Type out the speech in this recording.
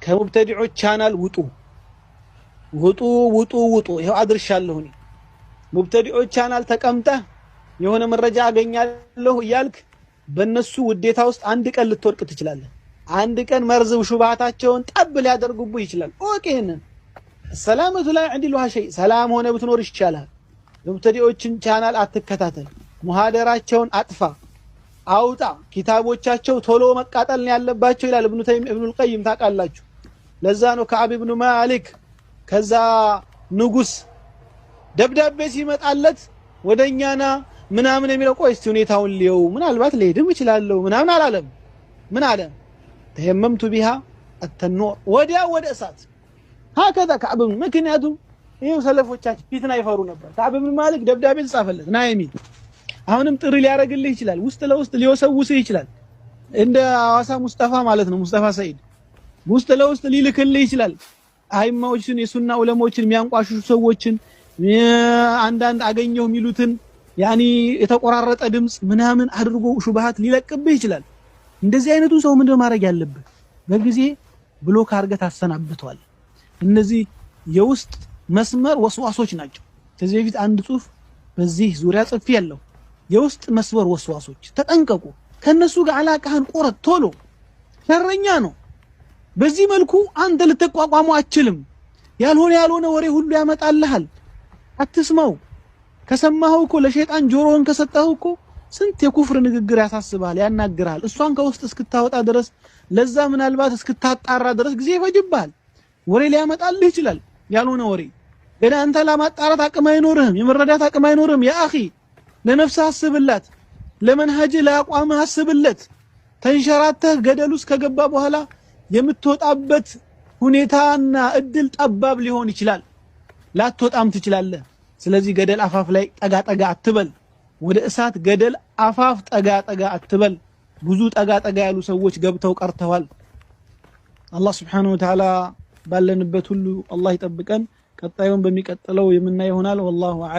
ከሙብተዲዖች ቻናል ውጡ ውጡ ውጡ ውጡ። ይሄው አድርሻለሁ። እኔ ሙብተዲዖች ቻናል ተቀምጠህ የሆነ መረጃ አገኛለሁ እያልክ በእነሱ ውዴታ ውስጥ አንድ ቀን ልትወድቅ ትችላለህ። አንድ ቀን መርዝ ሹብሃታቸውን ጠብ ሊያደርጉብህ ይችላል። ኦኬንን ሰላመቱ ላይ عندي شيء ሰላም ሆነ ብትኖር ይቻላል። ሙብተዲዖችን ቻናል አትከታተል። ሙሃደራቸውን አጥፋ አውጣ። ኪታቦቻቸው ቶሎ መቃጠል ነው ያለባቸው ይላል ኢብኑል ቀይም ታውቃላችሁ። ለዛ ነው ከዓብ ኢብኑ ማሊክ ከዛ ንጉስ ደብዳቤ ሲመጣለት ወደኛና ምናምን የሚለው ቆይ እስቲ ሁኔታውን ሊየው ምናልባት ልሄድም እችላለሁ ምናምን አላለም። ምን አለ? ተየመምቱ ቢሃ አተኑር ወዲያ ወደ እሳት هكذا كعب ምክንያቱም ይሄው ሰለፎቻችን ፊትና ይፈሩ ነበር። ከዓብ ኢብኑ ማሊክ ደብዳቤ ተጻፈለት ና የሚል አሁንም ጥሪ ሊያረግልህ ይችላል። ውስጥ ለውስጥ ሊወሰውስህ ይችላል። እንደ አዋሳ ሙስጠፋ ማለት ነው። ሙስጠፋ ሰይድ ውስጥ ለውስጥ ሊልክልህ ይችላል። አይማዎችን የሱና ዑለሞችን የሚያንቋሽሹ ሰዎችን አንዳንድ አገኘው የሚሉትን ያኒ የተቆራረጠ ድምጽ ምናምን አድርጎ ሹብሃት ሊለቅብህ ይችላል። እንደዚህ አይነቱ ሰው ምንድነው ማድረግ ያለብህ? በጊዜ ብሎክ አድርገህ ታሰናብተዋል። እነዚህ የውስጥ መስመር ወስዋሶች ናቸው። ከዚህ በፊት አንድ ጽሁፍ በዚህ ዙሪያ ጽፌ ያለው የውስጥ መስመር ወስዋሶች ተጠንቀቁ። ከነሱ ጋር አላቃህን ቆረጥ ቶሎ ሸረኛ ነው። በዚህ መልኩ አንተ ልትቋቋሙ አትችልም። ያልሆነ ወሬ ሁሉ ያመጣልሃል። አትስማው። ከሰማኸው እኮ ለሸይጣን ጆሮን ከሰጠኸው እኮ ስንት የኩፍር ንግግር ያሳስባል፣ ያናግራል። እሷን ከውስጥ እስክታወጣ ድረስ ለዛ ምናልባት እስክታጣራ ድረስ ጊዜ ይፈጅብሃል። ወሬ ሊያመጣልህ ይችላል። ያልሆነ ወሬ ገና አንተ ለማጣራት አቅም አይኖርህም፣ የመረዳት አቅም አይኖርህም። ያ አኺ ለነፍስህ አስብላት፣ ለመንሃጅህ ለአቋምህ አስብለት። ተንሸራተህ ገደል ውስጥ ከገባ በኋላ የምትወጣበት ሁኔታና እድል ጠባብ ሊሆን ይችላል። ላትወጣም ትችላለህ። ስለዚህ ገደል አፋፍ ላይ ጠጋ አትበል። ወደ እሳት ገደል አፋፍ ጠጋ አትበል። ብዙ ጠጋ ያሉ ሰዎች ገብተው ቀርተዋል። አላህ Subhanahu Wa Ta'ala ባለንበት ሁሉ አላህ ይጠብቀን። ቀጣዩን በሚቀጥለው የምናየው ይሆናል። ወላሁ